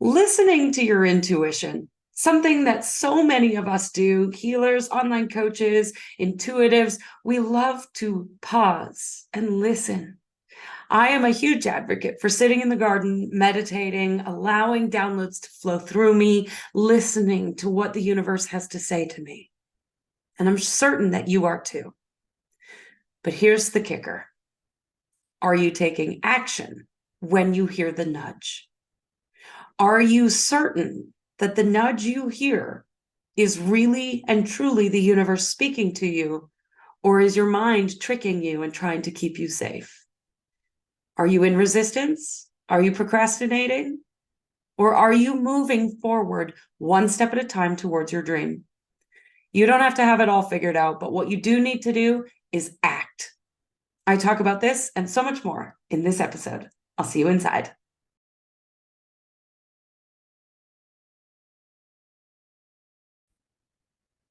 Listening to your intuition, something that so many of us do, healers, online coaches, intuitives, we love to pause and listen. I am a huge advocate for sitting in the garden, meditating, allowing downloads to flow through me, listening to what the universe has to say to me. And I'm certain that you are too. But here's the kicker. Are you taking action when you hear the nudge? Are you certain that the nudge you hear is really and truly the universe speaking to you, or is your mind tricking you and trying to keep you safe? Are you in resistance? Are you procrastinating? Or are you moving forward one step at a time towards your dream? You don't have to have it all figured out, but what you do need to do is act. I talk about this and so much more in this episode. I'll see you inside.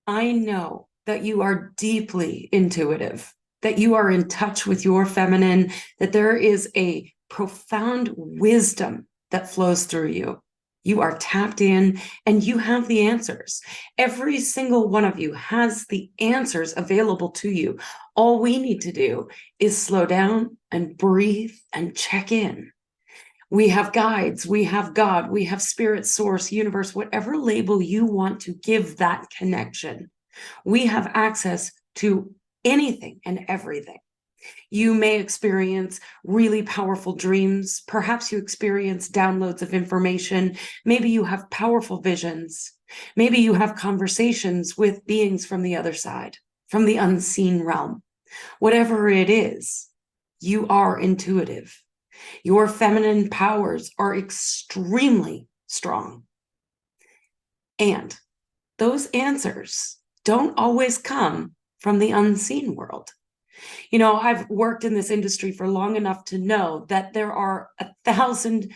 I know that you are deeply intuitive, that you are in touch with your feminine, that there is a profound wisdom that flows through you. You are tapped in and you have the answers. Every single one of you has the answers available to you. All we need to do is slow down and breathe and check in. We have guides, we have God, we have spirit, source, universe, whatever label you want to give that connection. We have access to anything and everything. You may experience really powerful dreams. Perhaps you experience downloads of information. Maybe you have powerful visions. Maybe you have conversations with beings from the other side, from the unseen realm. Whatever it is, you are intuitive. Your feminine powers are extremely strong. And those answers don't always come from the unseen world. You know, I've worked in this industry for long enough to know that there are 1,000,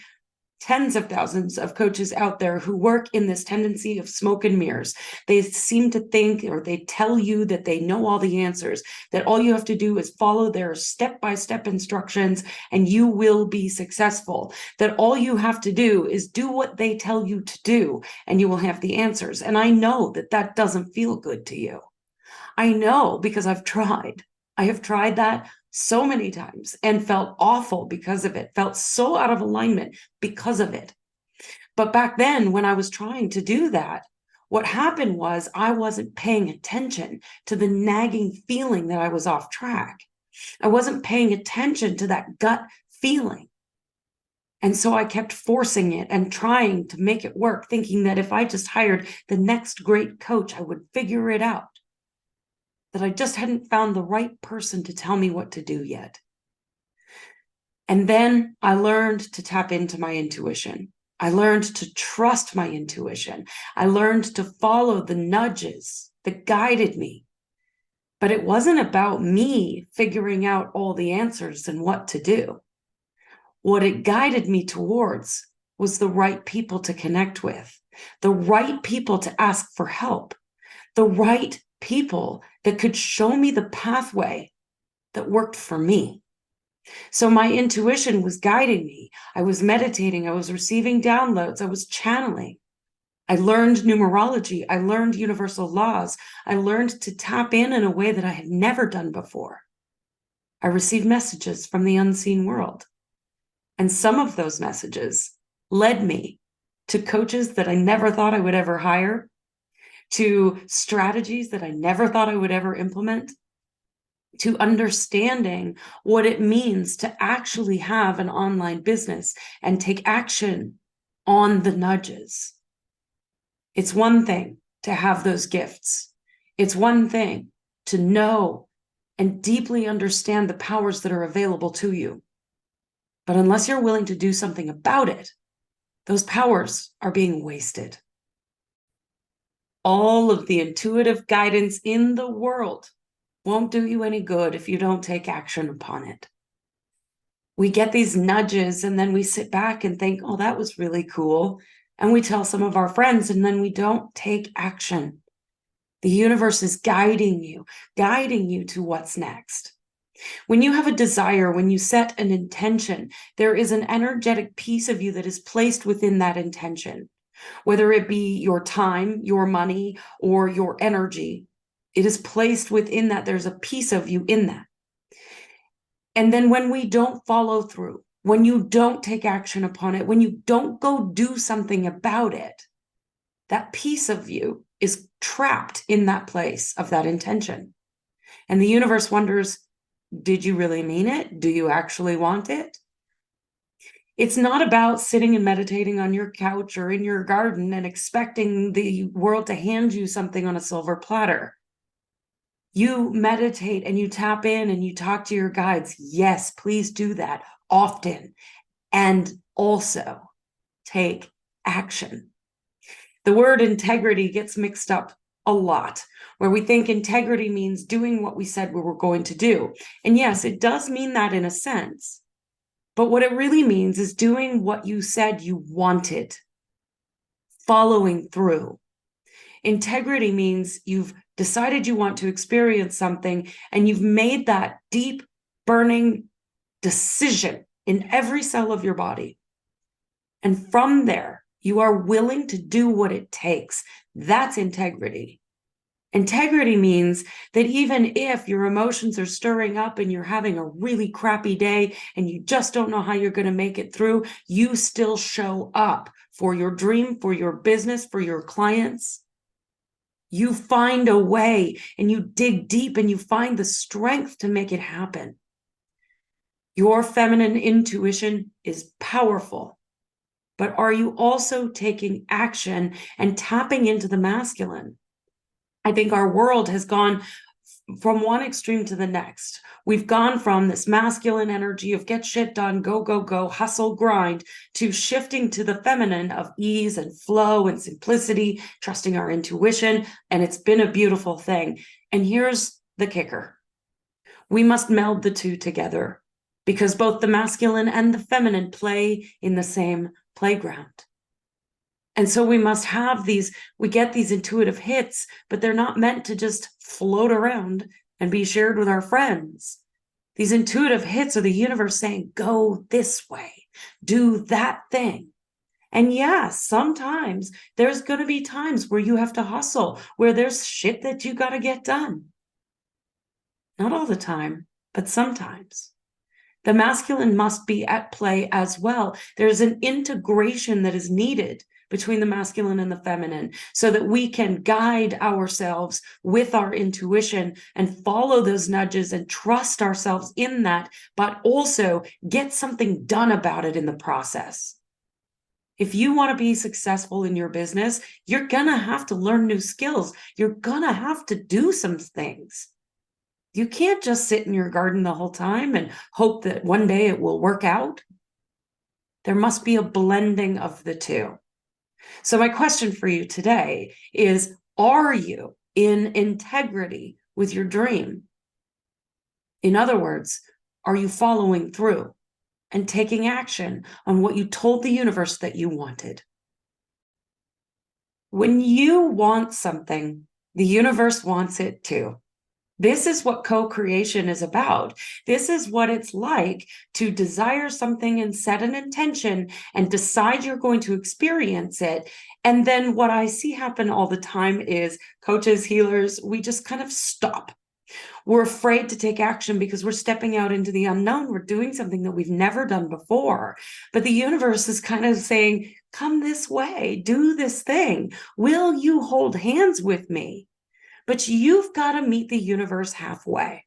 tens of thousands of coaches out there who work in this tendency of smoke and mirrors. They seem to think, or they tell you that they know all the answers, that all you have to do is follow their step-by-step instructions and you will be successful, that all you have to do is do what they tell you to do and you will have the answers. And I know that that doesn't feel good to you. I know because I've tried. I have tried that so many times and felt awful because of it, felt so out of alignment because of it. But back then, when I was trying to do that, what happened was I wasn't paying attention to the nagging feeling that I was off track. I wasn't paying attention to that gut feeling. And so I kept forcing it and trying to make it work, thinking that if I just hired the next great coach, I would figure it out. That I just hadn't found the right person to tell me what to do yet. And then I learned to tap into my intuition. I learned to trust my intuition. I learned to follow the nudges that guided me. But it wasn't about me figuring out all the answers and what to do. What it guided me towards was the right people to connect with, the right people to ask for help, the right people that could show me the pathway that worked for me. So my intuition was guiding me. I was meditating. I was receiving downloads. I was channeling. I learned numerology. I learned universal laws. I learned to tap in a way that I had never done before. I received messages from the unseen world. And some of those messages led me to coaches that I never thought I would ever hire, to strategies that I never thought I would ever implement, to understanding what it means to actually have an online business and take action on the nudges. It's one thing to have those gifts. It's one thing to know and deeply understand the powers that are available to you. But unless you're willing to do something about it, those powers are being wasted. All of the intuitive guidance in the world won't do you any good if you don't take action upon it. We get these nudges and then we sit back and think, oh, that was really cool. And we tell some of our friends and then we don't take action. The universe is guiding you to what's next. When you have a desire, when you set an intention, there is an energetic piece of you that is placed within that intention, whether it be your time, your money, or your energy. It is placed within that. There's a piece of you in that. And then when we don't follow through, when you don't take action upon it, when you don't go do something about it, that piece of you is trapped in that place of that intention. And the universe wonders, did you really mean it? Do you actually want it? It's not about sitting and meditating on your couch or in your garden and expecting the world to hand you something on a silver platter. You meditate and you tap in and you talk to your guides. Yes, please do that often. And also take action. The word integrity gets mixed up a lot, where we think integrity means doing what we said we were going to do. And yes, it does mean that in a sense. But what it really means is doing what you said you wanted, following through. Integrity means you've decided you want to experience something and you've made that deep, burning decision in every cell of your body. And from there, you are willing to do what it takes. That's integrity. Integrity means that even if your emotions are stirring up and you're having a really crappy day and you just don't know how you're going to make it through, you still show up for your dream, for your business, for your clients. You find a way and you dig deep and you find the strength to make it happen. Your feminine intuition is powerful, but are you also taking action and tapping into the masculine? I think our world has gone from one extreme to the next. We've gone from this masculine energy of get shit done, go, go, go, hustle, grind, to shifting to the feminine of ease and flow and simplicity, trusting our intuition. And it's been a beautiful thing. And here's the kicker. We must meld the two together because both the masculine and the feminine play in the same playground. And so we must have we get these intuitive hits, but they're not meant to just float around and be shared with our friends. These intuitive hits are the universe saying, go this way, do that thing. And yes, sometimes there's going to be times where you have to hustle, where there's shit that you got to get done. Not all the time, but sometimes. The masculine must be at play as well. There's an integration that is needed between the masculine and the feminine so that we can guide ourselves with our intuition and follow those nudges and trust ourselves in that, but also get something done about it in the process. If you want to be successful in your business, you're going to have to learn new skills. You're going to have to do some things. You can't just sit in your garden the whole time and hope that one day it will work out. There must be a blending of the two. So my question for you today is, are you in integrity with your dream? In other words, are you following through and taking action on what you told the universe that you wanted? When you want something, the universe wants it too. This is what co-creation is about. This is what it's like to desire something and set an intention and decide you're going to experience it. And then what I see happen all the time is coaches, healers, we just kind of stop. We're afraid to take action because we're stepping out into the unknown. We're doing something that we've never done before. But the universe is kind of saying, come this way, do this thing. Will you hold hands with me? But you've got to meet the universe halfway.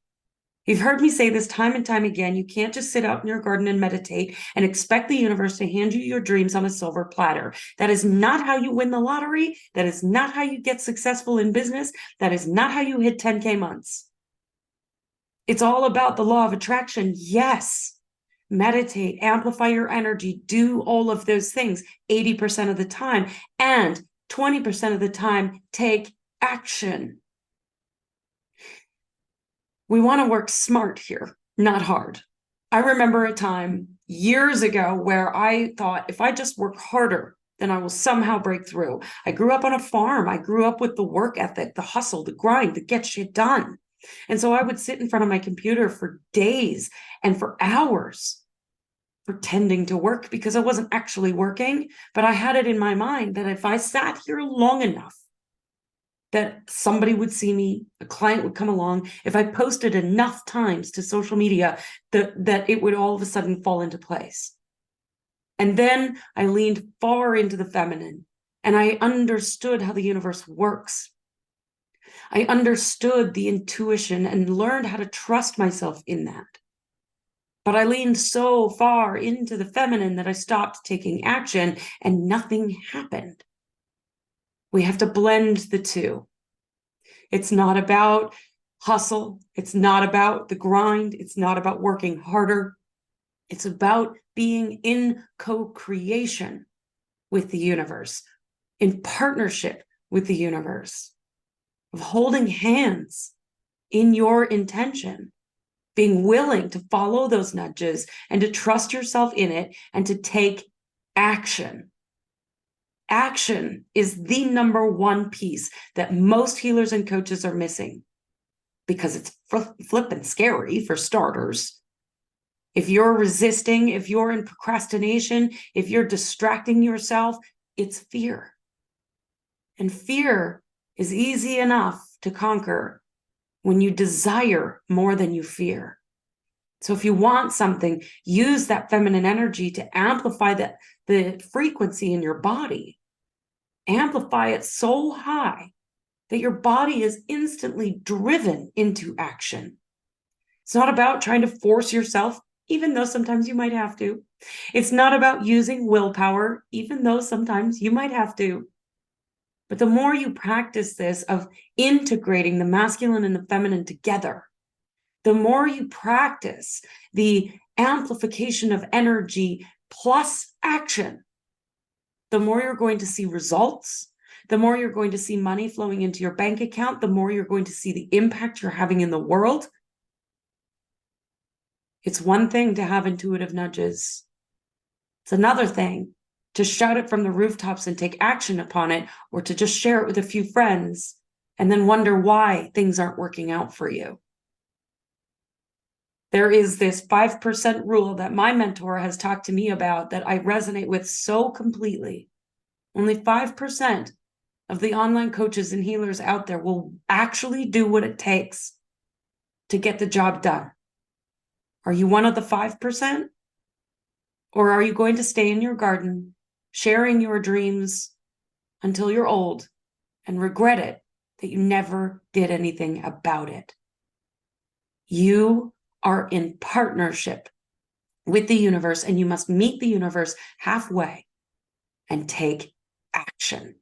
You've heard me say this time and time again. You can't just sit out in your garden and meditate and expect the universe to hand you your dreams on a silver platter. That is not how you win the lottery. That is not how you get successful in business. That is not how you hit 10K months. It's all about the law of attraction. Yes, meditate, amplify your energy, do all of those things 80% of the time, and 20% of the time, take action. We want to work smart here, not hard. I remember a time years ago where I thought if I just work harder, then I will somehow break through. I grew up on a farm. I grew up with the work ethic, the hustle, the grind, the get shit done. And so I would sit in front of my computer for days and for hours pretending to work because I wasn't actually working, but I had it in my mind that if I sat here long enough, that somebody would see me, a client would come along. If I posted enough times to social media, that it would all of a sudden fall into place. And then I leaned far into the feminine and I understood how the universe works. I understood the intuition and learned how to trust myself in that. But I leaned so far into the feminine that I stopped taking action and nothing happened. We have to blend the two. It's not about hustle. It's not about the grind. It's not about working harder. It's about being in co-creation with the universe, in partnership with the universe, of holding hands in your intention, being willing to follow those nudges and to trust yourself in it and to take action. Action is the number one piece that most healers and coaches are missing because it's flippin' scary for starters. If you're resisting, if you're in procrastination, if you're distracting yourself, it's fear. And fear is easy enough to conquer when you desire more than you fear. So if you want something, use that feminine energy to amplify the frequency in your body. Amplify it so high that your body is instantly driven into action. It's not about trying to force yourself, even though sometimes you might have to. It's not about using willpower, even though sometimes you might have to. But the more you practice this of integrating the masculine and the feminine together, the more you practice the amplification of energy plus action, the more you're going to see results, the more you're going to see money flowing into your bank account, the more you're going to see the impact you're having in the world. It's one thing to have intuitive nudges. It's another thing to shout it from the rooftops and take action upon it, or to just share it with a few friends and then wonder why things aren't working out for you. There is this 5% rule that my mentor has talked to me about that I resonate with so completely. Only 5% of the online coaches and healers out there will actually do what it takes to get the job done. Are you one of the 5%? Or are you going to stay in your garden, sharing your dreams until you're old and regret it that you never did anything about it? You are in partnership with the universe, and you must meet the universe halfway and take action.